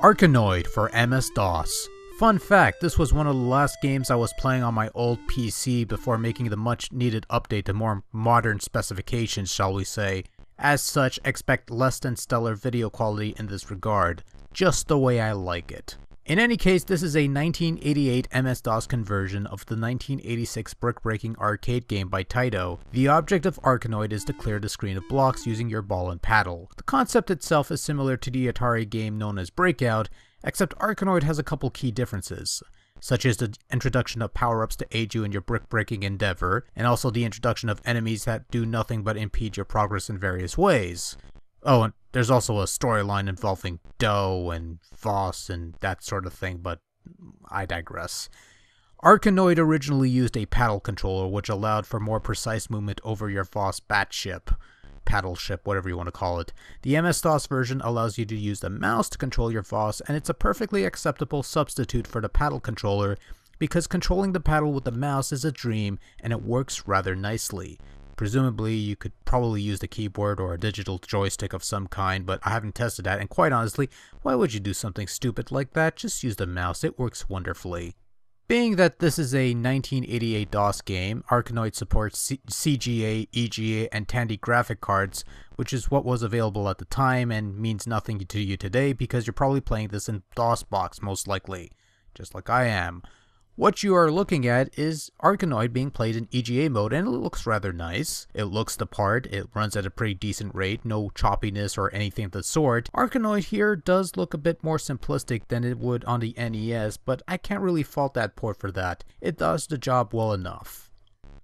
Arkanoid for MS-DOS. Fun fact, this was one of the last games I was playing on my old PC before making the much needed update to more modern specifications, shall we say. As such, expect less than stellar video quality in this regard, just the way I like it. In any case, this is a 1988 MS-DOS conversion of the 1986 brick-breaking arcade game by Taito. The object of Arkanoid is to clear the screen of blocks using your ball and paddle. The concept itself is similar to the Atari game known as Breakout, except Arkanoid has a couple key differences, such as the introduction of power-ups to aid you in your brick-breaking endeavor, and also the introduction of enemies that do nothing but impede your progress in various ways. Oh, and there's also a storyline involving Doe and Voss and that sort of thing, but I digress. Arkanoid originally used a paddle controller, which allowed for more precise movement over your Voss batship, paddle ship, whatever you want to call it. The MS-DOS version allows you to use the mouse to control your Voss, and it's a perfectly acceptable substitute for the paddle controller because controlling the paddle with the mouse is a dream and it works rather nicely. Presumably, you could probably use the keyboard or a digital joystick of some kind, but I haven't tested that, and quite honestly, why would you do something stupid like that? Just use the mouse, it works wonderfully. Being that this is a 1988 DOS game, Arkanoid supports CGA, EGA, and Tandy graphic cards, which is what was available at the time and means nothing to you today because you're probably playing this in DOSBox most likely, just like I am. What you are looking at is Arkanoid being played in EGA mode, and it looks rather nice. It looks the part, it runs at a pretty decent rate, no choppiness or anything of the sort. Arkanoid here does look a bit more simplistic than it would on the NES, but I can't really fault that port for that. It does the job well enough.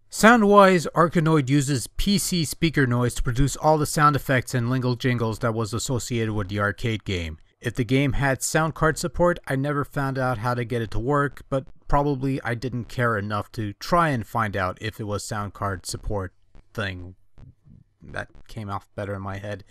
Sound-wise, Arkanoid uses PC speaker noise to produce all the sound effects and lingle jingles that was associated with the arcade game. If the game had sound card support, I never found out how to get it to work, but probably I didn't care enough to try and find out if it was sound card support thing. That came off better in my head.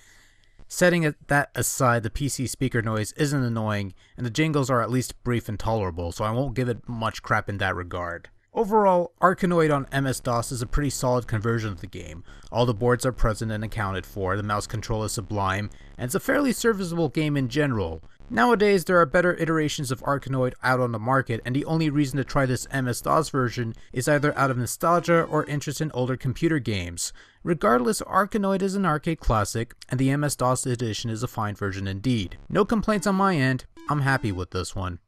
Setting that aside, the PC speaker noise isn't annoying, and the jingles are at least brief and tolerable, so I won't give it much crap in that regard. Overall, Arkanoid on MS-DOS is a pretty solid conversion of the game. All the boards are present and accounted for, the mouse control is sublime, and it's a fairly serviceable game in general. Nowadays, there are better iterations of Arkanoid out on the market, and the only reason to try this MS-DOS version is either out of nostalgia or interest in older computer games. Regardless, Arkanoid is an arcade classic, and the MS-DOS edition is a fine version indeed. No complaints on my end, I'm happy with this one.